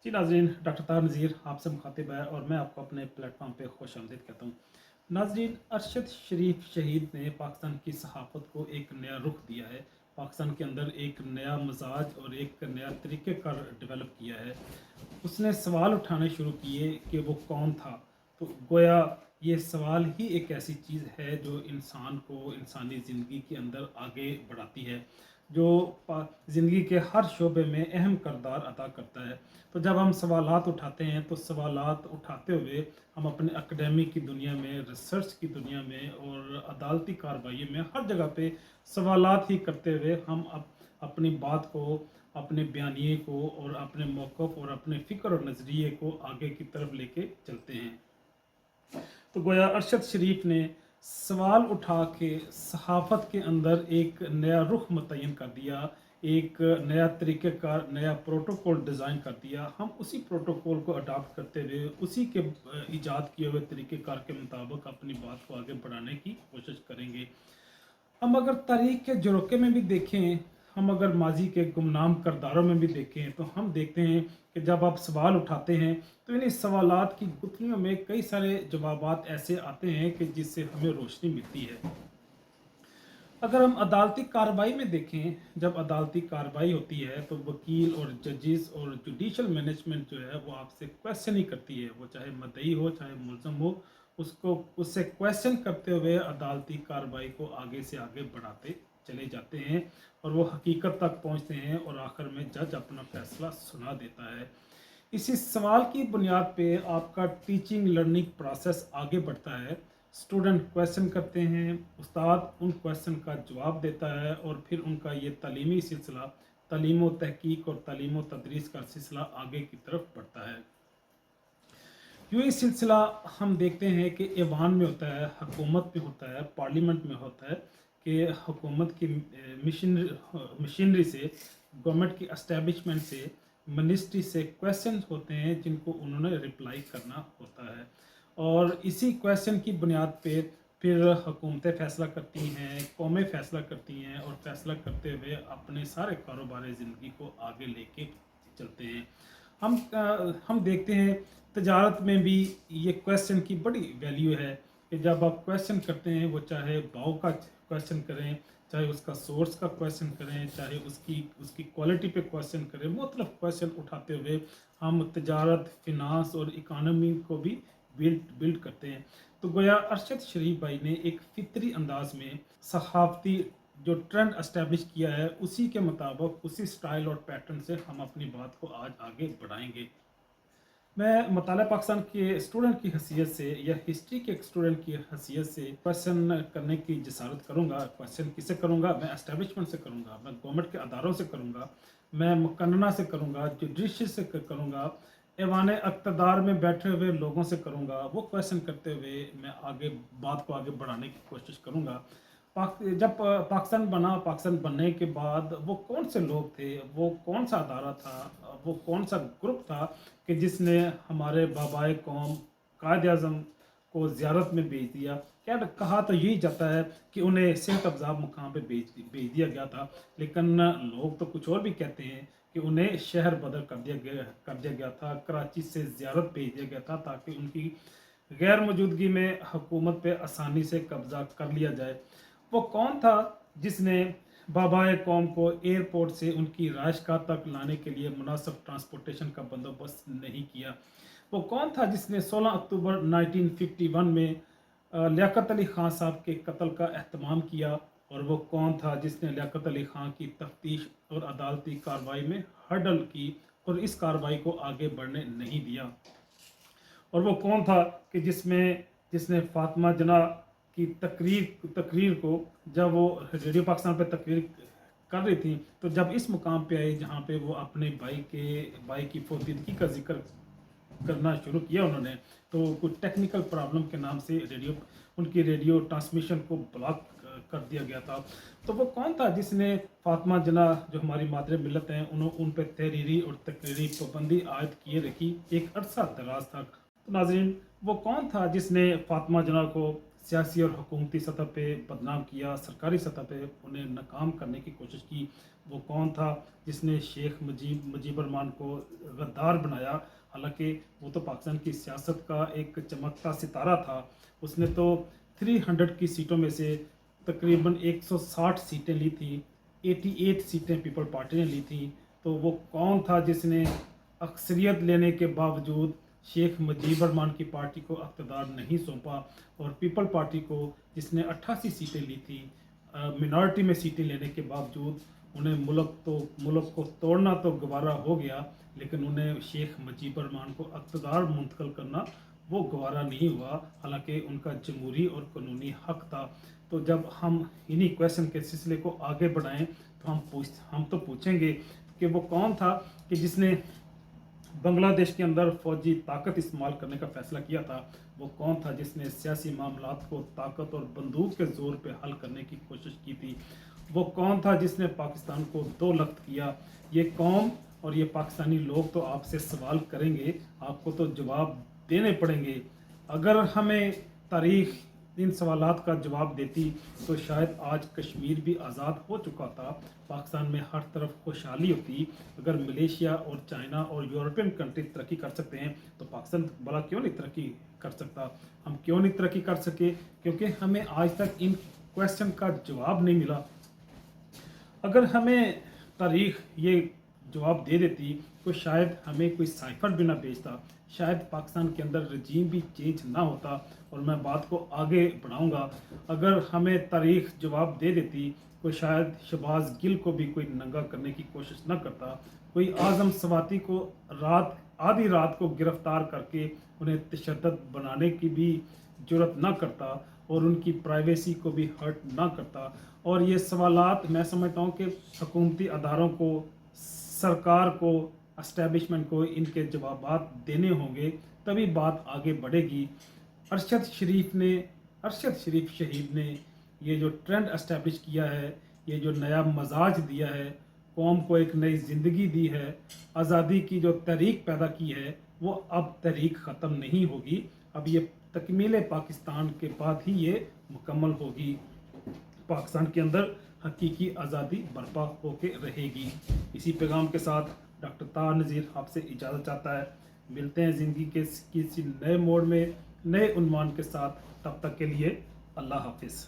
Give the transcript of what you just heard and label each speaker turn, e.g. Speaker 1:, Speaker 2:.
Speaker 1: जी नाज़रीन, डॉक्टर तार नज़ीर आपसे मुखातिब है और मैं आपको अपने प्लेटफॉर्म पे खुशामदीद कहता हूँ। नाज़रीन, अरशद शरीफ शहीद ने पाकिस्तान की सहाफ़त को एक नया रुख दिया है। पाकिस्तान के अंदर एक नया मिजाज और एक नया तरीक़ेकार डेवलप किया है। उसने सवाल उठाने शुरू किए कि वो कौन था। तो गोया ये सवाल ही एक ऐसी चीज़ है जो इंसान को इंसानी ज़िंदगी के अंदर आगे बढ़ाती है, जो ज़िंदगी के हर शोबे में अहम किरदार अदा करता है। तो जब हम सवालात उठाते हैं तो सवालात उठाते हुए हम अपने एकेडमी की दुनिया में, रिसर्च की दुनिया में और अदालती कार्रवाई में हर जगह पे सवालात ही करते हुए हम अपनी बात को, अपने बयानिए को और अपने मौक़िफ़ और अपने फ़िक्र और नज़रिए को आगे की तरफ लेके चलते हैं। तो गोया अरशद शरीफ ने सवाल उठा के सहाफ़त के अंदर एक नया रुख मुतय्यन कर दिया, एक नया तरीक़ेकार, नया प्रोटोकॉल डिज़ाइन कर दिया। हम उसी प्रोटोकॉल को अडॉप्ट करते हुए उसी के ईजाद किए हुए तरीक़ेकार के मुताबिक अपनी बात को आगे बढ़ाने की कोशिश करेंगे। हम अगर तारीख़ के झरोखे में भी देखें, हम अगर माज़ी के गुमनाम किरदारों में भी देखें, तो हम देखते हैं कि जब आप सवाल उठाते हैं तो इन्हीं सवालात की गुत्थियों में कई सारे जवाबात ऐसे आते हैं कि जिससे हमें रोशनी मिलती है। अगर हम अदालती कार्रवाई में देखें, जब अदालती कार्रवाई होती है तो वकील और जजेस और जुडिशल मैनेजमेंट जो है वो आपसे क्वेश्चन ही करती है, वो चाहे मुद्दई हो चाहे मुलज़म हो, उसको उससे क्वेश्चन करते हुए अदालती कार्रवाई को आगे से आगे बढ़ाते चले जाते हैं और वो हकीकत तक पहुंचते हैं और आखिर में जज अपना फैसला सुना देता है। इसी सवाल की बुनियाद पे आपका टीचिंग लर्निंग प्रोसेस आगे बढ़ता है। स्टूडेंट क्वेश्चन करते हैं, उस्ताद उन क्वेश्चन का जवाब देता है और फिर उनका ये तालीमी सिलसिला, तालीम व तहकीक और तालीम व तदरीस का सिलसिला आगे की तरफ बढ़ता है। यूँ ही सिलसिला हम देखते हैं कि ऐवान में होता है, हुकूमत में होता है, पार्लियामेंट में होता है कि हुकूमत की मशीनरी से, गवर्नमेंट की एस्टेब्लिशमेंट से, मिनिस्ट्री से क्वेश्चन होते हैं जिनको उन्होंने रिप्लाई करना होता है और इसी क्वेश्चन की बुनियाद पे फिर हुकूमतें फ़ैसला करती हैं, कौमें फ़ैसला करती हैं और फ़ैसला करते हुए अपने सारे कारोबारी ज़िंदगी को आगे लेके चलते हैं। हम देखते हैं तजारत में भी ये क्वेश्चन की बड़ी वैल्यू है कि जब आप क्वेश्चन करते हैं, वो चाहे भाव का क्वेश्चन करें, चाहे उसका सोर्स का क्वेश्चन करें, चाहे उसकी उसकी क्वालिटी पे क्वेश्चन करें, मुख्तलिफ क्वेश्चन उठाते हुए हम तजारत, फिनांस और इकानमी को भी बिल्ड करते हैं। तो गोया अरशद शरीफ भाई ने एक फितरी अंदाज में सहाफ़ती जो ट्रेंड एस्टेब्लिश किया है, उसी के मुताबिक, उसी स्टाइल और पैटर्न से हम अपनी बात को आज आगे बढ़ाएंगे। मैं मुताला पाकिस्तान के स्टूडेंट की हैसियत से या हिस्ट्री के एक स्टूडेंट की हैसियत से क्वेश्चन करने की जसारत करूँगा। क्वेश्चन किससे करूँगा? मैं एस्टेब्लिशमेंट से करूँगा, मैं गवर्नमेंट के अदारों से करूँगा, मैं मुकन्ना से करूँगा, जुडिशरी से करूँगा, ऐवान इक़्तिदार में बैठे हुए लोगों से करूँगा। वो क्वेश्चन करते हुए मैं आगे बात को आगे बढ़ाने की कोशिश करूँगा। जब पाकिस्तान बना, पाकिस्तान बनने के बाद वो कौन से लोग थे, वो कौन सा अदारा था, वो कौन सा ग्रुप था कि जिसने हमारे बाबाए कौम कायद आज़म को ज़ियारत में भेज दिया। क्या कहा तो यही जाता है कि उन्हें सेहत अफ़ज़ा मुकाम पे भेज दिया गया था, लेकिन लोग तो कुछ और भी कहते हैं कि उन्हें शहर बदल कर दिया गया था, कराची से ज़ियारत भेज दिया गया था ताकि उनकी गैर मौजूदगी में हुकूमत पे आसानी से कब्ज़ा कर लिया जाए। वो कौन था जिसने बाबाए कौम को एयरपोर्ट से उनकी राइशगाह तक लाने के लिए मुनासिब ट्रांसपोर्टेशन का बंदोबस्त नहीं किया? वो कौन था जिसने 16 अक्टूबर 1951 में लियाकत अली ख़ान साहब के कत्ल का एहतमाम किया? और वो कौन था जिसने लियाकत अली ख़ान की तफ्तीश और अदालती कार्रवाई में हर्डल की और इस कार्रवाई को आगे बढ़ने नहीं दिया? और वो कौन था कि जिसने फातिमा जना की तकरीर को, जब वो रेडियो पाकिस्तान पे तकरीर कर रही थी, तो जब इस मुकाम पे आई जहाँ पे वो अपने भाई की फोतीदगी का जिक्र करना शुरू किया उन्होंने, तो कुछ टेक्निकल प्रॉब्लम के नाम से उनकी रेडियो ट्रांसमिशन को ब्लॉक कर दिया गया था। तो वो कौन था जिसने फातिमा जना जो हमारी मादरे मिलत हैं उन पर तहरीरी और तकरीरी पाबंदी आयद किए रखी एक अरसा दराज था। तो नाज़रीन, वो कौन था जिसने फातिमा जना को सियासी और हुकूमती सतह पे बदनाम किया, सरकारी सतह पे उन्हें नाकाम करने की कोशिश की। वो कौन था जिसने शेख मुजीबर रहमान को गद्दार बनाया? हालांकि वो तो पाकिस्तान की सियासत का एक चमकता सितारा था। उसने तो 300 की सीटों में से तकरीबन 160 सीटें ली थी, 88 सीटें पीपल पार्टी ने ली थी। तो वो कौन था जिसने अक्सरियत लेने के बावजूद शेख मुजीबर रहमान की पार्टी को इक़्तिदार नहीं सौंपा, और पीपल पार्टी को जिसने 88 सीटें ली थी, मिनॉरिटी में सीटें लेने के बावजूद उन्हें मुल्क को तोड़ना तो गवारा हो गया, लेकिन उन्हें शेख मुजीबर रहमान को इक़्तिदार मुंतकिल करना वो गवारा नहीं हुआ, हालांकि उनका जमहूरी और कानूनी हक था। तो जब हम इन्हीं क्वेश्चन के सिलसिले को आगे बढ़ाएं तो हम तो पूछेंगे कि वो कौन था कि जिसने बांग्लादेश के अंदर फौजी ताकत इस्तेमाल करने का फैसला किया था? वो कौन था जिसने सियासी मामलात को ताकत और बंदूक के जोर पे हल करने की कोशिश की थी? वो कौन था जिसने पाकिस्तान को दो लख्त किया? ये कौम और ये पाकिस्तानी लोग तो आपसे सवाल करेंगे, आपको तो जवाब देने पड़ेंगे। अगर हमें तारीख इन सवालात का जवाब देती तो शायद आज कश्मीर भी आज़ाद हो चुका था, पाकिस्तान में हर तरफ खुशहाली होती। अगर मलेशिया और चाइना और यूरोपियन कंट्री तरक्की कर सकते हैं तो पाकिस्तान भला क्यों नहीं तरक्की कर सकता? हम क्यों नहीं तरक्की कर सके? क्योंकि हमें आज तक इन क्वेश्चन का जवाब नहीं मिला। अगर हमें तारीख ये जवाब दे देती तो शायद हमें कोई साइफर भी ना भेजता, शायद पाकिस्तान के अंदर रजीम भी चेंज ना होता। और मैं बात को आगे बढ़ाऊंगा, अगर हमें तारीख जवाब दे देती तो शायद शहबाज गिल को भी कोई नंगा करने की कोशिश ना करता, कोई आज़म सवाती को आधी रात को गिरफ्तार करके उन्हें तशद्दुद बनाने की भी जरूरत ना करता, और उनकी प्राइवेसी को भी हर्ट ना करता। और ये सवालात मैं समझता हूँ कि हुकूमती अदारों को, सरकार को, एस्टेब्लिशमेंट को इनके जवाबात देने होंगे, तभी बात आगे बढ़ेगी। अरशद शरीफ शहीद ने ये जो ट्रेंड एस्टेब्लिश किया है, ये जो नया मजाज दिया है, कौम को एक नई ज़िंदगी दी है, आज़ादी की जो तहरीक पैदा की है, वो अब तहरीक ख़त्म नहीं होगी। अब ये तकमील पाकिस्तान के बाद ही ये मुकम्मल होगी। पाकिस्तान के अंदर हकीकी आज़ादी बर्पा होके रहेगी। इसी पैगाम के साथ डॉक्टर ताहा नज़ीर आपसे इजाज़त चाहता है। मिलते हैं ज़िंदगी के किसी नए मोड़ में, नए उन्वान के साथ। तब तक के लिए अल्लाह हाफिज़।